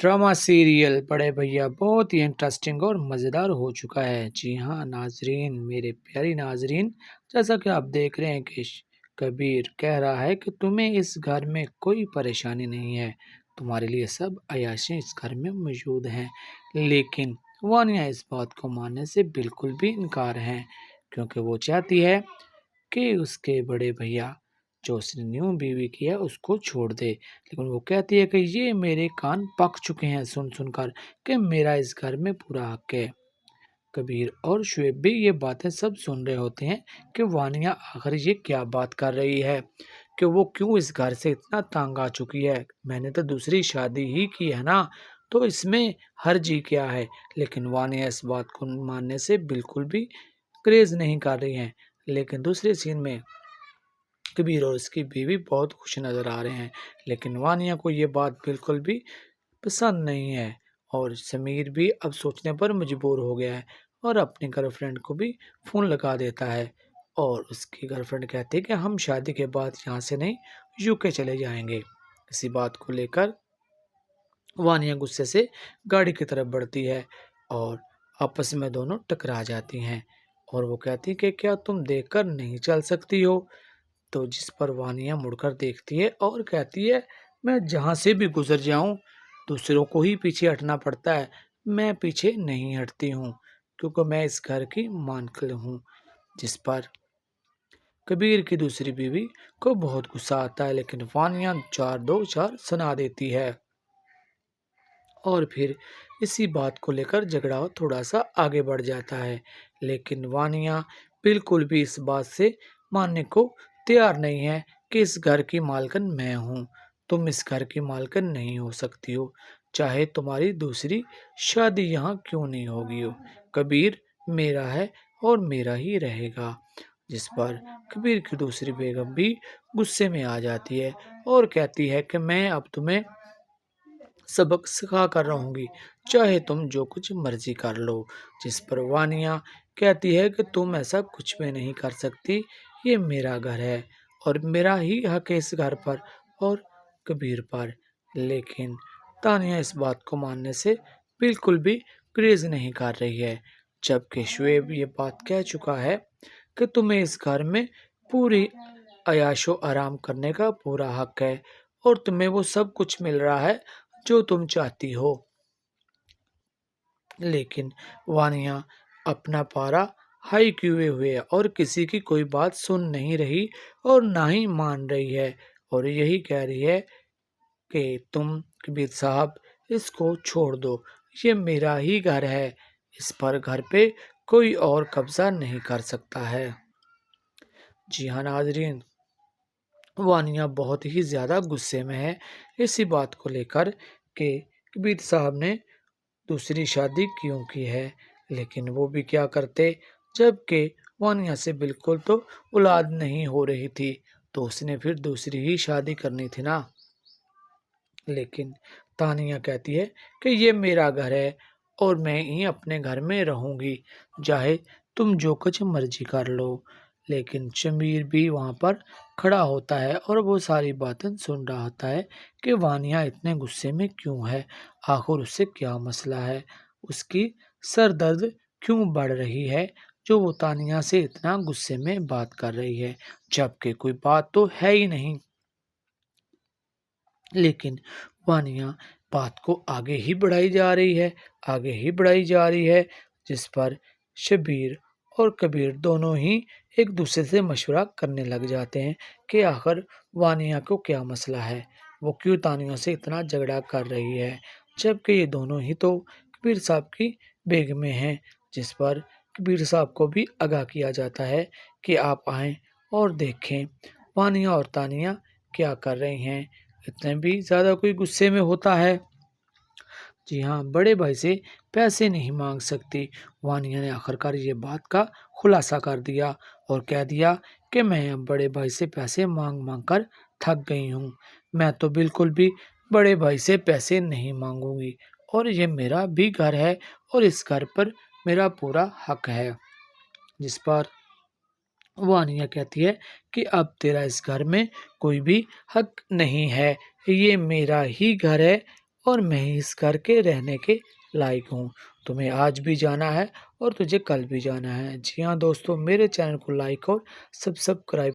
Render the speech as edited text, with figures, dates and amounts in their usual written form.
Drama serial बड़े भैया बहुत ही इंटरेस्टिंग और मज़ेदार हो चुका है। जी हाँ नाजरीन, मेरे प्यारी नाजरीन, जैसा कि आप देख रहे हैं कि कबीर कह रहा है कि तुम्हें इस घर में कोई परेशानी नहीं है, तुम्हारे लिए सब अय्याशें इस घर में मौजूद हैं। लेकिन वानिया इस बात को मानने से बिल्कुल भी इनकार है, क्योंकि वो चाहती है कि उसके बड़े भैया जो उसने न्यू बीवी की है उसको छोड़ दे। लेकिन वो कहती है कि ये मेरे कान पक चुके हैं सुन सुनकर कि मेरा इस घर में पूरा हक है। कबीर और शुएब भी ये बातें सब सुन रहे होते हैं कि वानिया आखिर ये क्या बात कर रही है, कि वो क्यों इस घर से इतना तंग आ चुकी है। मैंने तो दूसरी शादी ही की है ना, तो इसमें हर्जी क्या है। लेकिन वानिया इस बात को मानने से बिल्कुल भी क्रेज नहीं कर रही हैं। लेकिन दूसरे सीन में कबीर और उसकी बीवी बहुत खुश नजर आ रहे हैं, लेकिन वानिया को ये बात बिल्कुल भी पसंद नहीं है। और समीर भी अब सोचने पर मजबूर हो गया है और अपनी गर्लफ्रेंड को भी फ़ोन लगा देता है। और उसकी गर्लफ्रेंड कहती है कि हम शादी के बाद यहाँ से नहीं, यूके चले जाएंगे। इसी बात को लेकर वानिया गुस्से से गाड़ी की तरफ बढ़ती है और आपस में दोनों टकरा जाती हैं। और वो कहती है कि क्या तुम देखकर नहीं चल सकती हो। तो जिस पर वानिया मुड़कर देखती है और कहती है, मैं जहाँ से भी गुजर जाऊं दूसरों को ही पीछे हटना पड़ता है, मैं पीछे नहीं हटती हूँ, क्योंकि मैं इस घर की मालकिन हूँ। जिस पर कबीर की दूसरी बीवी को बहुत गुस्सा आता है, लेकिन वानिया चार दो चार सुना देती है। और फिर इसी बात को लेकर झगड़ा थोड़ा सा आगे बढ़ जाता है। लेकिन वानिया बिल्कुल भी इस बात से मानने को तैयार नहीं है कि इस घर की मालकिन मैं हूँ। तुम इस घर की मालकिन नहीं हो सकती हो, चाहे तुम्हारी दूसरी शादी यहाँ क्यों नहीं होगी हो। कबीर मेरा है और मेरा ही रहेगा। जिस पर कबीर की दूसरी बेगम भी गुस्से में आ जाती है और कहती है कि मैं अब तुम्हें सबक सिखा कर रहूंगी, चाहे तुम जो कुछ मर्जी कर लो। जिस पर वानिया कहती है कि तुम ऐसा कुछ भी नहीं कर सकती, ये मेरा घर है और मेरा ही हक है इस घर पर और कबीर पर। लेकिन तानिया इस बात को मानने से बिल्कुल भी ग्रेज नहीं कर रही है, जबकि शुएब ये बात कह चुका है कि तुम्हें इस घर में पूरी अयाशो आराम करने का पूरा हक है और तुम्हें वो सब कुछ मिल रहा है जो तुम चाहती हो। लेकिन वानिया अपना पारा हाई किए हुए है और किसी की कोई बात सुन नहीं रही और ना ही मान रही है, और यही कह रही है कि तुम कबीर साहब इसको छोड़ दो, ये मेरा ही घर है, इस पर घर पे कोई और कब्जा नहीं कर सकता है। जी हाँ नाजरीन, वानिया बहुत ही ज़्यादा गुस्से में है इसी बात को लेकर कि कबीर साहब ने दूसरी शादी क्यों की है। लेकिन वो भी क्या करते, जबकि वानिया से बिल्कुल तो औलाद नहीं हो रही थी, तो उसने फिर दूसरी ही शादी करनी थी ना। लेकिन तानिया कहती है कि ये मेरा घर है और मैं ही अपने घर में रहूंगी, चाहे तुम जो कुछ मर्जी कर लो। लेकिन शमीर भी वहां पर खड़ा होता है और वो सारी बातें सुन रहा होता है कि वानिया इतने गुस्से में क्यों है, आखिर उससे क्या मसला है, उसकी सर दर्द क्यों बढ़ रही है जो वो तानिया से इतना गुस्से में बात कर रही है, जबकि कोई बात तो है ही नहीं। लेकिन वानिया बात को आगे ही बढ़ाई जा रही है, आगे ही बढ़ाई जा रही है। जिस पर शबीर और कबीर दोनों ही एक दूसरे से मशवरा करने लग जाते हैं कि आखिर वानिया को क्या मसला है, वो क्यों तानिया से इतना झगड़ा कर रही है, जबकि ये दोनों ही तो कबीर साहब की बेगमें हैं। जिस पर कबीर साहब को भी आगाह किया जाता है कि आप आएं और देखें वानिया और तानिया क्या कर रही हैं। इतने भी ज़्यादा कोई गुस्से में होता है। जी हाँ, बड़े भाई से पैसे नहीं मांग सकती। वानिया ने आखिरकार ये बात का खुलासा कर दिया और कह दिया कि मैं अब बड़े भाई से पैसे मांग मांग कर थक गई हूँ, मैं तो बिल्कुल भी बड़े भाई से पैसे नहीं मांगूंगी और ये मेरा भी घर है और इस घर पर मेरा पूरा हक है। जिस पर वानिया कहती है कि अब तेरा इस घर में कोई भी हक नहीं है, ये मेरा ही घर है اور میں اس گھر کے رہنے کے لائق ہوں۔ تمہیں آج بھی جانا ہے اور تجھے کل بھی جانا ہے۔ جی ہاں دوستو، میرے چینل کو لائک اور سبسکرائب